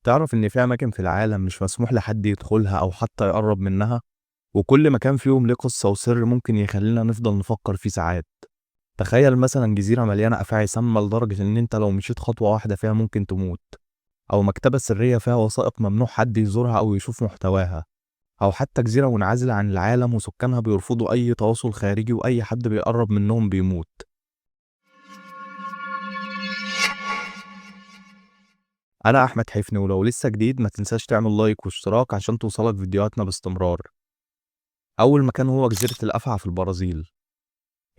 تعرف إن في أماكن في العالم مش مسموح لحد يدخلها أو حتى يقرب منها، وكل مكان فيهم ليه قصة وسر ممكن يخلينا نفضل نفكر فيه ساعات. تخيل مثلا جزيرة مليانة أفاعي سامة لدرجة إن أنت لو مشيت خطوة واحدة فيها ممكن تموت، أو مكتبة سرية فيها وثائق ممنوع حد يزورها أو يشوف محتواها، أو حتى جزيرة منعزلة عن العالم وسكانها بيرفضوا أي تواصل خارجي وأي حد بيقرب منهم بيموت. أنا أحمد حفني، ولو لسه جديد ما تنساش تعمل لايك واشتراك عشان توصلك فيديوهاتنا باستمرار. أول مكان هو جزيرة الأفعى في البرازيل.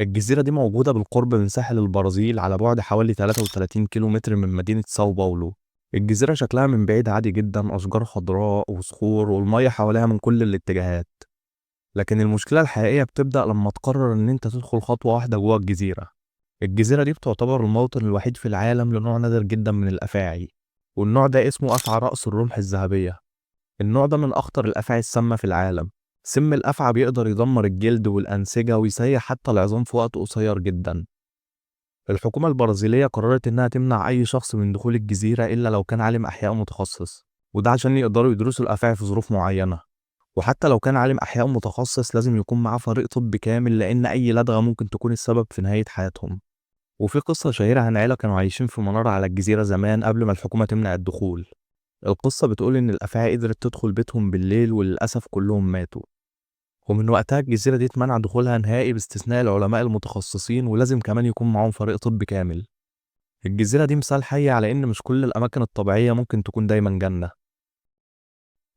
الجزيرة دي موجودة بالقرب من ساحل البرازيل على بعد حوالي 33 كيلو متر من مدينة ساو باولو. الجزيرة شكلها من بعيد عادي جدا، أشجار خضراء وصخور والمية حواليها من كل الاتجاهات. لكن المشكلة الحقيقية بتبدأ لما تقرر إن أنت تدخل خطوة واحدة جوه الجزيرة. الجزيرة دي بتعتبر الموطن الوحيد في العالم لنوع نادر جدا من الأفاعي، والنوع ده اسمه أفعى رأس الرمح الذهبية. النوع ده من أخطر الأفاعي السامة في العالم. سم الأفعى بيقدر يدمر الجلد والأنسجة ويسيح حتى العظام في وقت قصير جدا. الحكومة البرازيلية قررت إنها تمنع أي شخص من دخول الجزيرة إلا لو كان عالم أحياء متخصص، وده عشان يقدروا يدرسوا الأفاعي في ظروف معينة. وحتى لو كان عالم أحياء متخصص لازم يكون معاه فريق طبي كامل، لأن أي لدغة ممكن تكون السبب في نهاية حياتهم. وفي قصة شهيرة عن عيلة كانوا عايشين في منارة على الجزيرة زمان قبل ما الحكومة تمنع الدخول. القصة بتقول إن الأفاعي قدرت تدخل بيتهم بالليل وللأسف كلهم ماتوا، ومن وقتها الجزيرة دي اتمنع دخولها نهائي باستثناء العلماء المتخصصين، ولازم كمان يكون معاهم فريق طبي كامل. الجزيرة دي مثال حي على إن مش كل الأماكن الطبيعية ممكن تكون دايما جنة.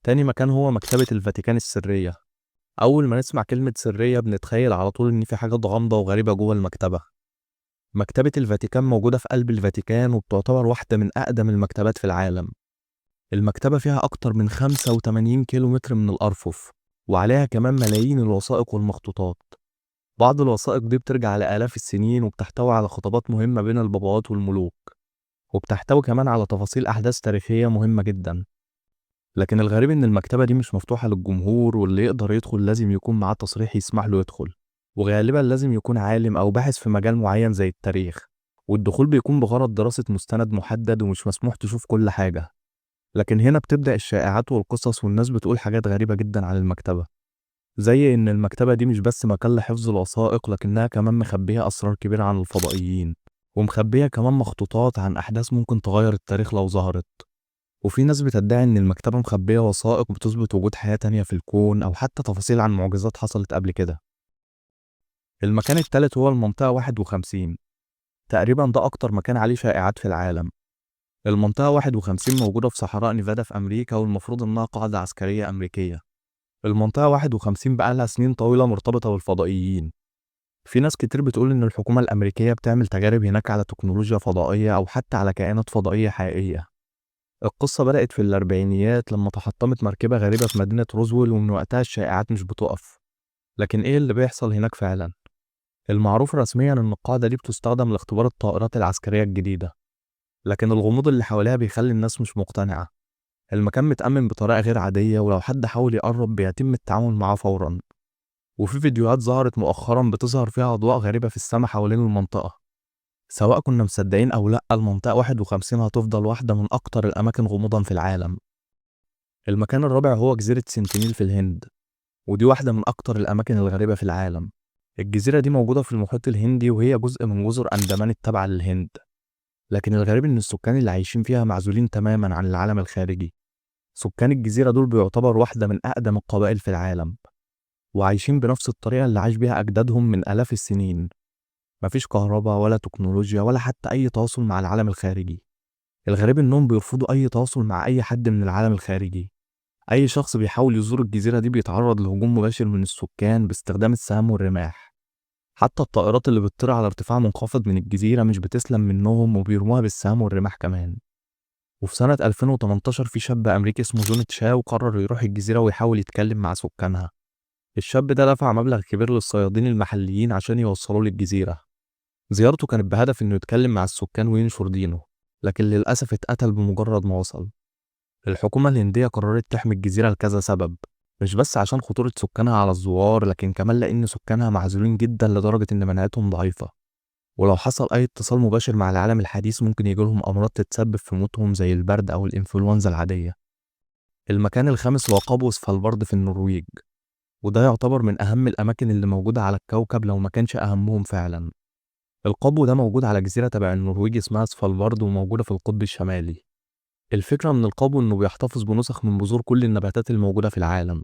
تاني مكان هو مكتبة الفاتيكان السرية. أول ما نسمع كلمة سرية بنتخيل على طول إن في حاجات غامضة وغريبة جوه المكتبة. مكتبة الفاتيكان موجودة في قلب الفاتيكان وبتعتبر واحدة من أقدم المكتبات في العالم. المكتبة فيها أكتر من 85 كيلو متر من الأرفف، وعليها كمان ملايين الوثائق والمخطوطات. بعض الوثائق دي بترجع لآلاف السنين وبتحتوي على خطابات مهمة بين البابوات والملوك، وبتحتوي كمان على تفاصيل أحداث تاريخية مهمة جدا. لكن الغريب إن المكتبة دي مش مفتوحة للجمهور، واللي يقدر يدخل لازم يكون معاه تصريح يسمح له يدخل، وغالبا لازم يكون عالم أو باحث في مجال معين زي التاريخ. والدخول بيكون بغرض دراسة مستند محدد ومش مسموح تشوف كل حاجة. لكن هنا بتبدأ الشائعات والقصص، والناس بتقول حاجات غريبة جدا عن المكتبة، زي إن المكتبة دي مش بس مكان لحفظ الوثائق، لكنها كمان مخبية أسرار كبيرة عن الفضائيين، ومخبية كمان مخطوطات عن أحداث ممكن تغير التاريخ لو ظهرت. وفي ناس بتدعي إن المكتبة مخبية وثائق بتثبت وجود حياة تانية في الكون، أو حتى تفاصيل عن معجزات حصلت قبل كده. المكان التالت هو المنطقة 51. تقريبا ده أكتر مكان عليه شائعات في العالم. المنطقة 51 موجودة في صحراء نيفادا في أمريكا، والمفروض إنها قاعدة عسكرية أمريكية. المنطقة 51 بقالها سنين طويلة مرتبطة بالفضائيين. في ناس كتير بتقول إن الحكومة الأمريكية بتعمل تجارب هناك على تكنولوجيا فضائية أو حتى على كائنات فضائية حقيقية. القصة بدأت في الأربعينيات لما تحطمت مركبة غريبة في مدينة روزويل، ومن وقتها الشائعات مش بتقف. لكن إيه اللي بيحصل هناك فعلا؟ المعروف رسميا إن القاعدة دي بتستخدم لاختبار الطائرات العسكرية الجديدة، لكن الغموض اللي حواليها بيخلي الناس مش مقتنعة. المكان متأمن بطريقة غير عادية، ولو حد حاول يقرب بيتم التعامل معاه فورا. وفي فيديوهات ظهرت مؤخرا بتظهر فيها أضواء غريبة في السماء حوالين المنطقة. سواء كنا مصدقين أو لأ، المنطقة 51 هتفضل واحدة من أكتر الأماكن غموضا في العالم. المكان الرابع هو جزيرة سنتينيل في الهند، ودي واحدة من أكتر الأماكن الغريبة في العالم. الجزيرة دي موجودة في المحيط الهندي، وهي جزء من جزر أندمان التابعة للهند. لكن الغريب إن السكان اللي عايشين فيها معزولين تماما عن العالم الخارجي. سكان الجزيرة دول بيعتبر واحدة من أقدم القبائل في العالم، وعايشين بنفس الطريقة اللي عاش بيها أجدادهم من آلاف السنين. مفيش كهرباء ولا تكنولوجيا ولا حتى أي تواصل مع العالم الخارجي. الغريب إنهم بيرفضوا أي تواصل مع أي حد من العالم الخارجي. أي شخص بيحاول يزور الجزيرة دي بيتعرض لهجوم مباشر من السكان باستخدام السهام والرماح. حتى الطائرات اللي بتطير على ارتفاع منخفض من الجزيرة مش بتسلم منهم، وبيرموها بالسهام والرماح كمان. وفي سنة 2018 في شاب أمريكي اسمه جون تشاو قرر يروح الجزيرة ويحاول يتكلم مع سكانها. الشاب ده دفع مبلغ كبير للصيادين المحليين عشان يوصلوه للجزيرة. زيارته كانت بهدف إنه يتكلم مع السكان وينشر دينه، لكن للأسف اتقتل بمجرد ما وصل. الحكومة الهندية قررت تحمي الجزيرة لكذا سبب، مش بس عشان خطورة سكانها على الزوار، لكن كمان لأن سكانها معزولين جدا لدرجة إن مناعتهم ضعيفة. ولو حصل أي اتصال مباشر مع العالم الحديث ممكن يجيلهم أمراض تتسبب في موتهم زي البرد أو الإنفلونزا العادية. المكان الخامس هو قابو سفالبارد في النرويج، وده يعتبر من أهم الأماكن اللي موجودة على الكوكب لو ما كانش أهمهم فعلا. القابو ده موجود على جزيرة تبع النرويج اسمها سفالبارد وموجودة في القطب الشمالي. الفكرة من القابو إنه بيحتفظ بنسخ من بذور كل النباتات الموجودة في العالم.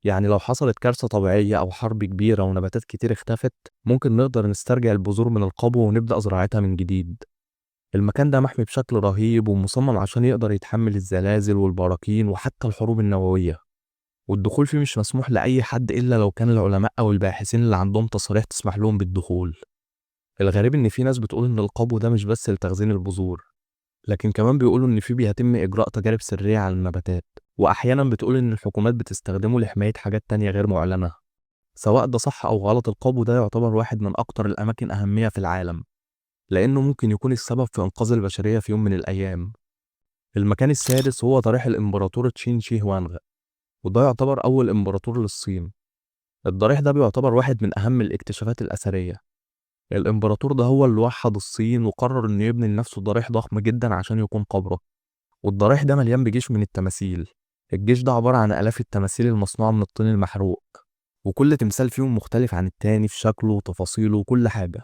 يعني لو حصلت كارثة طبيعية أو حرب كبيرة ونباتات كتير اختفت ممكن نقدر نسترجع البذور من القابو ونبدأ زراعتها من جديد. المكان ده محمي بشكل رهيب ومصمم عشان يقدر يتحمل الزلازل والبراكين وحتى الحروب النووية، والدخول فيه مش مسموح لأي حد إلا لو كان العلماء أو الباحثين اللي عندهم تصاريح تسمح لهم بالدخول. الغريب إن في ناس بتقول إن القابو ده مش بس لتخزين البذور، لكن كمان بيقولوا إن فيه بيتم إجراء تجارب سرية على النباتات، وأحيانا بتقول إن الحكومات بتستخدمه لحماية حاجات تانية غير معلنة. سواء ده صح أو غلط، القابو ده يعتبر واحد من أكتر الأماكن أهمية في العالم، لأنه ممكن يكون السبب في إنقاذ البشرية في يوم من الأيام. المكان السادس هو ضريح الإمبراطور تشين شي هوانغ، وده يعتبر أول إمبراطور للصين. الضريح ده بيعتبر واحد من أهم الاكتشافات الأثرية. الإمبراطور ده هو اللي وحد الصين وقرر إنه يبني لنفسه ضريح ضخم جدا عشان يكون قبره، والضريح ده مليان بجيش من التماثيل. الجيش ده عبارة عن آلاف التماثيل المصنوعة من الطين المحروق، وكل تمثال فيهم مختلف عن التاني في شكله وتفاصيله وكل حاجة.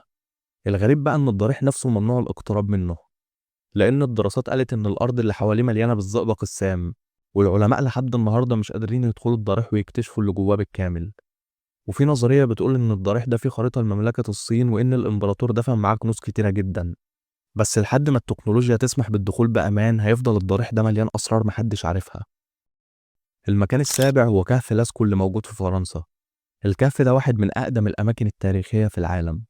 الغريب بقى إن الضريح نفسه ممنوع الاقتراب منه، لأن الدراسات قالت إن الأرض اللي حواليه مليانة بالزئبق السام، والعلماء لحد النهاردة مش قادرين يدخلوا الضريح ويكتشفوا اللي جواه بالكامل. وفي نظرية بتقول إن الضريح ده فيه خريطة لمملكة الصين وإن الإمبراطور دفن معاه كنوز كتيرة جدا. بس لحد ما التكنولوجيا تسمح بالدخول بأمان هيفضل الضريح ده مليان أسرار محدش عارفها. المكان السابع هو كهف لاسكو اللي موجود في فرنسا. الكهف ده واحد من أقدم الأماكن التاريخية في العالم.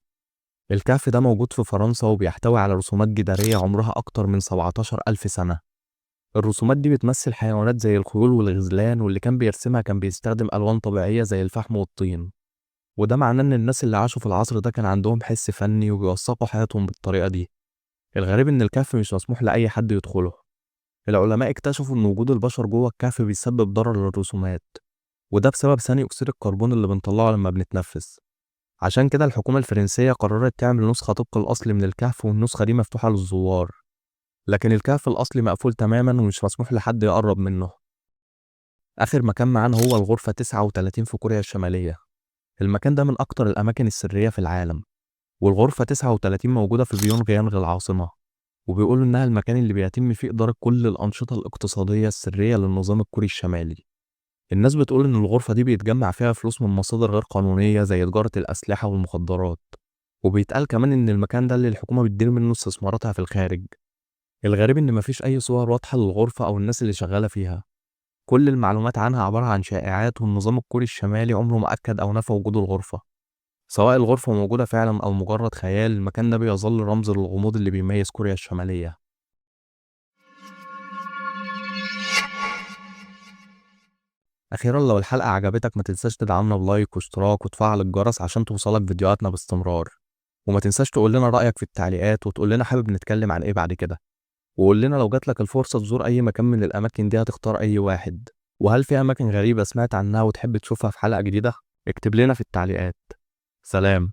الكهف ده موجود في فرنسا وبيحتوي على رسومات جدارية عمرها أكتر من 17 ألف سنة. الرسومات دي بتمثل حيوانات زي الخيول والغزلان، واللي كان بيرسمها كان بيستخدم ألوان طبيعية زي الفحم والطين. وده معناه إن الناس اللي عاشوا في العصر ده كان عندهم حس فني وبيوثقوا حياتهم بالطريقة دي. الغريب إن الكهف مش مسموح لأي حد يدخله. العلماء اكتشفوا إن وجود البشر جوه الكهف بيسبب ضرر للرسومات، وده بسبب ثاني أكسيد الكربون اللي بنطلعه لما بنتنفس. عشان كده الحكومة الفرنسية قررت تعمل نسخة طبق الأصل من الكهف، والنسخة دي مفتوحة للزوار. لكن الكهف الأصلي مقفول تماما ومش مسموح لحد يقرب منه. آخر مكان معانا هو الغرفة 39 في كوريا الشمالية. المكان ده من أكتر الأماكن السرية في العالم، والغرفة 39 موجودة في بيونغ يانغ العاصمة، وبيقولوا إنها المكان اللي بيتم فيه إدارة كل الأنشطة الاقتصادية السرية للنظام الكوري الشمالي. الناس بتقول إن الغرفة دي بيتجمع فيها فلوس من مصادر غير قانونية زي تجارة الأسلحة والمخدرات، وبيتقال كمان إن المكان ده اللي الحكومة بتدير منه استثماراتها في الخارج. الغريب إن مفيش أي صور واضحة للغرفة أو الناس اللي شغالة فيها. كل المعلومات عنها عبارة عن شائعات، والنظام الكوري الشمالي عمره ما أكد أو نفى وجود الغرفة. سواء الغرفة موجودة فعلا أو مجرد خيال، المكان ده بيظل رمز للغموض اللي بيميز كوريا الشمالية. أخيرا، لو الحلقة عجبتك ما تنساش تدعمنا بلايك واشتراك وتفعل الجرس عشان توصلك فيديوهاتنا باستمرار. وما تنساش تقول لنا رأيك في التعليقات وتقول لنا حابب نتكلم عن إيه بعد كده. وقول لنا لو جاتلك الفرصة تزور أي مكان من الأماكن دي هتختار أي واحد، وهل في أماكن غريبة سمعت عنها وتحب تشوفها في حلقة جديدة؟ اكتب لنا في التعليقات. سلام.